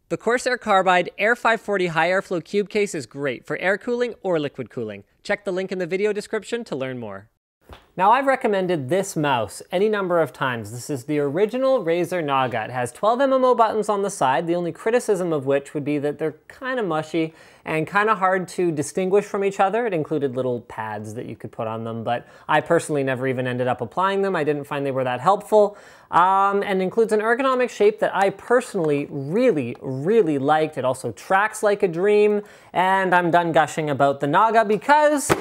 The Corsair Carbide Air 540 high airflow cube case is great for air cooling or liquid cooling. Check the link in the video description to learn more. Now, I've recommended this mouse any number of times. This is the original Razer Naga. It has 12 MMO buttons on the side, the only criticism of which would be that they're kind of mushy and kind of hard to distinguish from each other. It included little pads that you could put on them, but I personally never even ended up applying them. I didn't find they were that helpful. And includes an ergonomic shape that I personally really liked. It also tracks like a dream, and I'm done gushing about the Naga because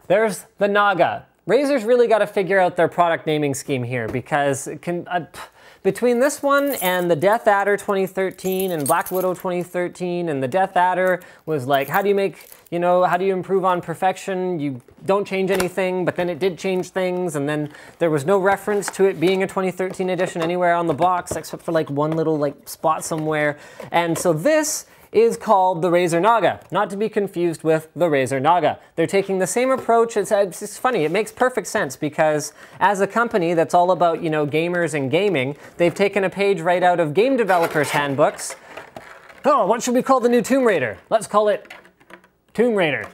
there's the Naga. Razer's really got to figure out their product naming scheme here because between this one and the Death Adder 2013 and Black Widow 2013, and the Death Adder was like, how do you make, how do you improve on perfection? You don't change anything, but then it did change things, and then there was no reference to it being a 2013 edition anywhere on the box except for like one little spot somewhere. And so this is called the Razer Naga, not to be confused with the Razer Naga. They're taking the same approach. It's funny, it makes perfect sense because as a company that's all about, gamers and gaming, they've taken a page right out of game developers' handbooks. Oh, what should we call the new Tomb Raider? Let's call it Tomb Raider.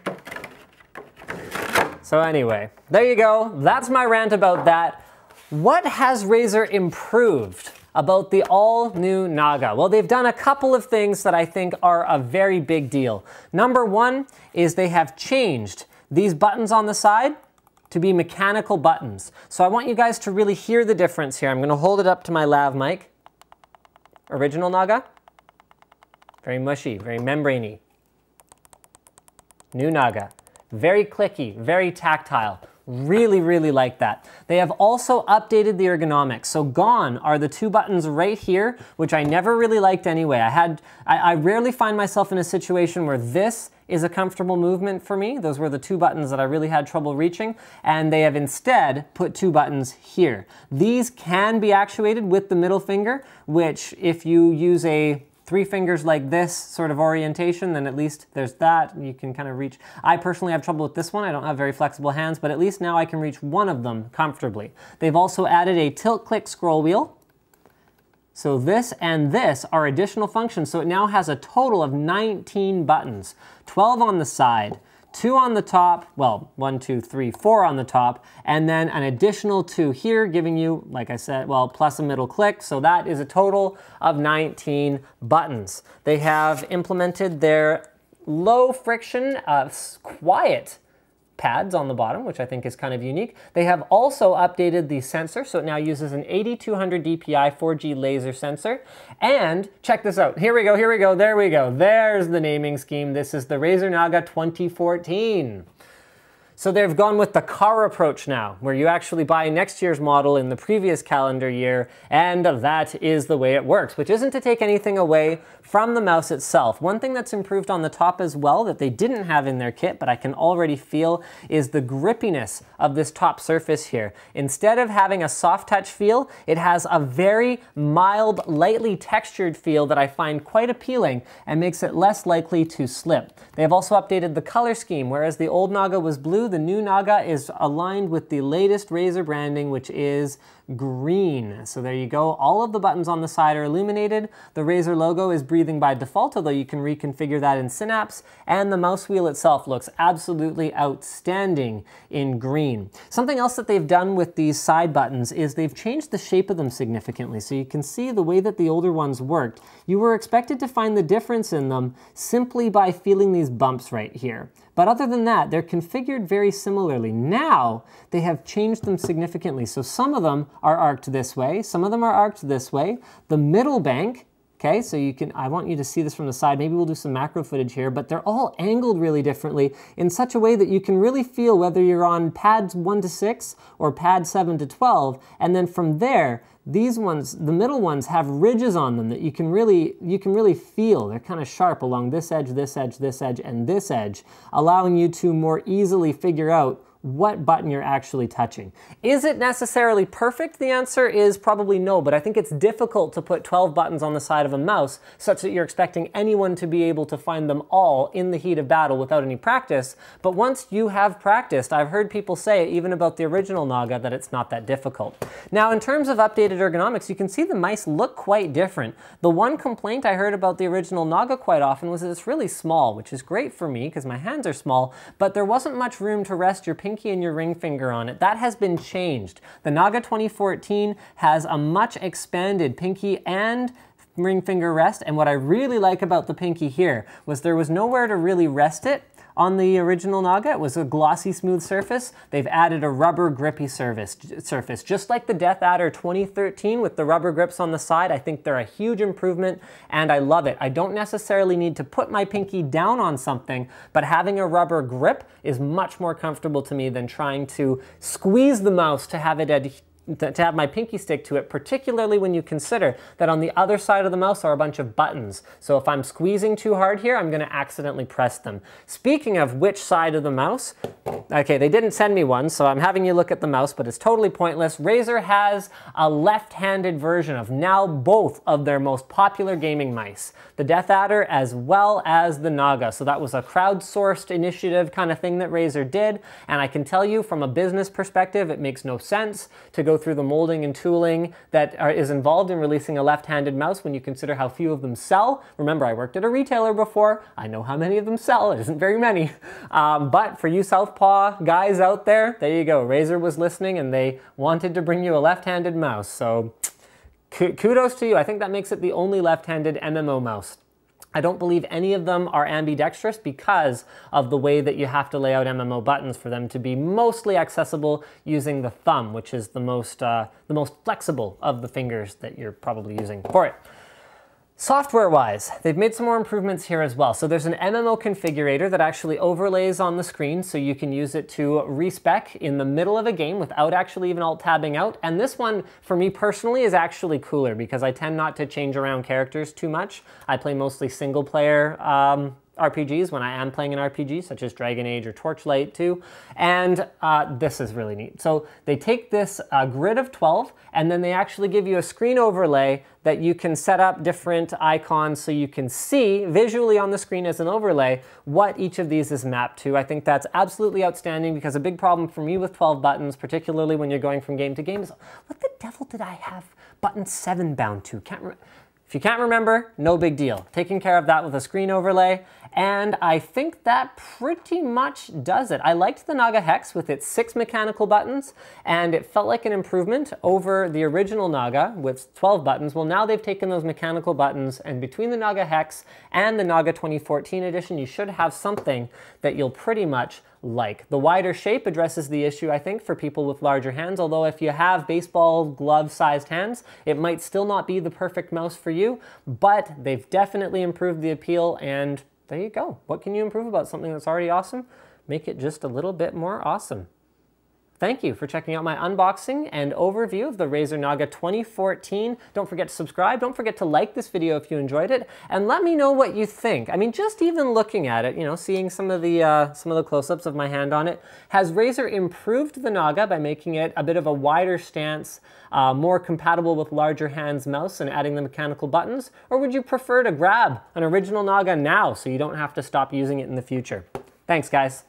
So anyway, there you go. That's my rant about that. What has Razer improved about the all-new Naga? Well, they've done a couple of things that I think are a very big deal. Number one is they have changed these buttons on the side to be mechanical buttons. So I want you guys to really hear the difference here. I'm going to hold it up to my lav mic. Original Naga, very mushy, very membraney. New Naga, very clicky, very tactile. Really like that. They have also updated the ergonomics. So gone are the two buttons right here, which I never really liked anyway. I rarely find myself in a situation where this is a comfortable movement for me. Those were the two buttons that I really had trouble reaching, and they have instead put two buttons here. These can be actuated with the middle finger, which if you use a three fingers like this sort of orientation, then at least there's that. You can kind of reach. I personally have trouble with this one. I don't have very flexible hands, but at least now I can reach one of them comfortably. They've also added a tilt-click scroll wheel. So this and this are additional functions. So it now has a total of 19 buttons, 12 on the side, 2 on the top, well, 1, 2, 3, 4 on the top, and then an additional 2 here, giving you, like I said, well, plus a middle click, so that is a total of 19 buttons. They have implemented their low friction, quiet pads on the bottom, which I think is kind of unique. They have also updated the sensor, so it now uses an 8200 DPI 4G laser sensor. And check this out. Here we go, there we go. There's the naming scheme. This is the Razer Naga 2014. So they've gone with the car approach now, where you actually buy next year's model in the previous calendar year, and that is the way it works, which isn't to take anything away from the mouse itself. One thing that's improved on the top as well that they didn't have in their kit, but I can already feel, is the grippiness of this top surface here. Instead of having a soft touch feel, it has a very mild, lightly textured feel that I find quite appealing and makes it less likely to slip. They have also updated the color scheme. Whereas the old Naga was blue, the new Naga is aligned with the latest Razer branding, which is green. So there you go. All of the buttons on the side are illuminated. The Razer logo is breathing by default, although you can reconfigure that in Synapse. And the mouse wheel itself looks absolutely outstanding in green. Something else that they've done with these side buttons is they've changed the shape of them significantly. So you can see the way that the older ones worked. You were expected to find the difference in them simply by feeling these bumps right here. But other than that, they're configured very similarly. Now, they have changed them significantly. So some of them are arced this way, some of them are arced this way. The middle bank, okay, so I want you to see this from the side. Maybe we'll do some macro footage here, but they're all angled really differently in such a way that you can really feel whether you're on pads 1 to 6 or pad 7 to 12. And then from there, these ones, the middle ones, have ridges on them that you can really feel. They're kind of sharp along this edge, this edge, this edge, and this edge, allowing you to more easily figure out what button you're actually touching. Is it necessarily perfect? The answer is probably no, but I think it's difficult to put 12 buttons on the side of a mouse such that you're expecting anyone to be able to find them all in the heat of battle without any practice. But once you have practiced, I've heard people say, even about the original Naga, that it's not that difficult. Now, in terms of updated ergonomics, you can see the mice look quite different. The one complaint I heard about the original Naga quite often was that it's really small, which is great for me because my hands are small, but there wasn't much room to rest your pinky and your ring finger on it. That has been changed. The Naga 2014 has a much expanded pinky and ring finger rest, and what I really like about the pinky here was there was nowhere to really rest it. On the original Naga, it was a glossy, smooth surface. They've added a rubber grippy surface, just like the Death Adder 2013 with the rubber grips on the side. I think they're a huge improvement, and I love it. I don't necessarily need to put my pinky down on something, but having a rubber grip is much more comfortable to me than trying to squeeze the mouse to have my pinky stick to it, particularly when you consider that on the other side of the mouse are a bunch of buttons. So if I'm squeezing too hard here, I'm gonna accidentally press them. Speaking of which side of the mouse, okay, they didn't send me one, so I'm having you look at the mouse, but it's totally pointless. Razer has a left-handed version of now both of their most popular gaming mice, the Death Adder as well as the Naga. So that was a crowdsourced initiative kind of thing that Razer did, and I can tell you from a business perspective, it makes no sense to go through the molding and tooling that is involved in releasing a left-handed mouse when you consider how few of them sell. Remember, I worked at a retailer before. I know how many of them sell. It isn't very many. But for you Southpaw guys out there you go. Razer was listening and they wanted to bring you a left-handed mouse. So kudos to you. I think that makes it the only left-handed MMO mouse. I don't believe any of them are ambidextrous because of the way that you have to lay out MMO buttons for them to be mostly accessible using the thumb, which is the most flexible of the fingers that you're probably using for it. Software-wise, they've made some more improvements here as well. So there's an MMO configurator that actually overlays on the screen so you can use it to respec in the middle of a game without actually even alt-tabbing out. And this one, for me personally, is actually cooler because I tend not to change around characters too much. I play mostly single-player RPGs when I am playing an RPG, such as Dragon Age or Torchlight 2, and this is really neat. So they take this grid of 12, and then they actually give you a screen overlay that you can set up different icons so you can see visually on the screen as an overlay what each of these is mapped to. I think that's absolutely outstanding because a big problem for me with 12 buttons, particularly when you're going from game to game, is what the devil did I have button 7 bound to? If you can't remember, no big deal. Taking care of that with a screen overlay, and I think that pretty much does it. I liked the Naga Hex with its 6 mechanical buttons, and it felt like an improvement over the original Naga with 12 buttons. Well, now they've taken those mechanical buttons, and between the Naga Hex and the Naga 2014 edition, you should have something that you'll pretty much like. The wider shape addresses the issue, I think, for people with larger hands, although if you have baseball glove-sized hands, it might still not be the perfect mouse for you, but they've definitely improved the appeal, and there you go. What can you improve about something that's already awesome? Make it just a little bit more awesome. Thank you for checking out my unboxing and overview of the Razer Naga 2014. Don't forget to subscribe. Don't forget to like this video if you enjoyed it, and let me know what you think. I mean, just even looking at it, you know, seeing some of the close-ups of my hand on it, has Razer improved the Naga by making it a bit of a wider stance, more compatible with larger hands mouse and adding the mechanical buttons, or would you prefer to grab an original Naga now so you don't have to stop using it in the future? Thanks, guys.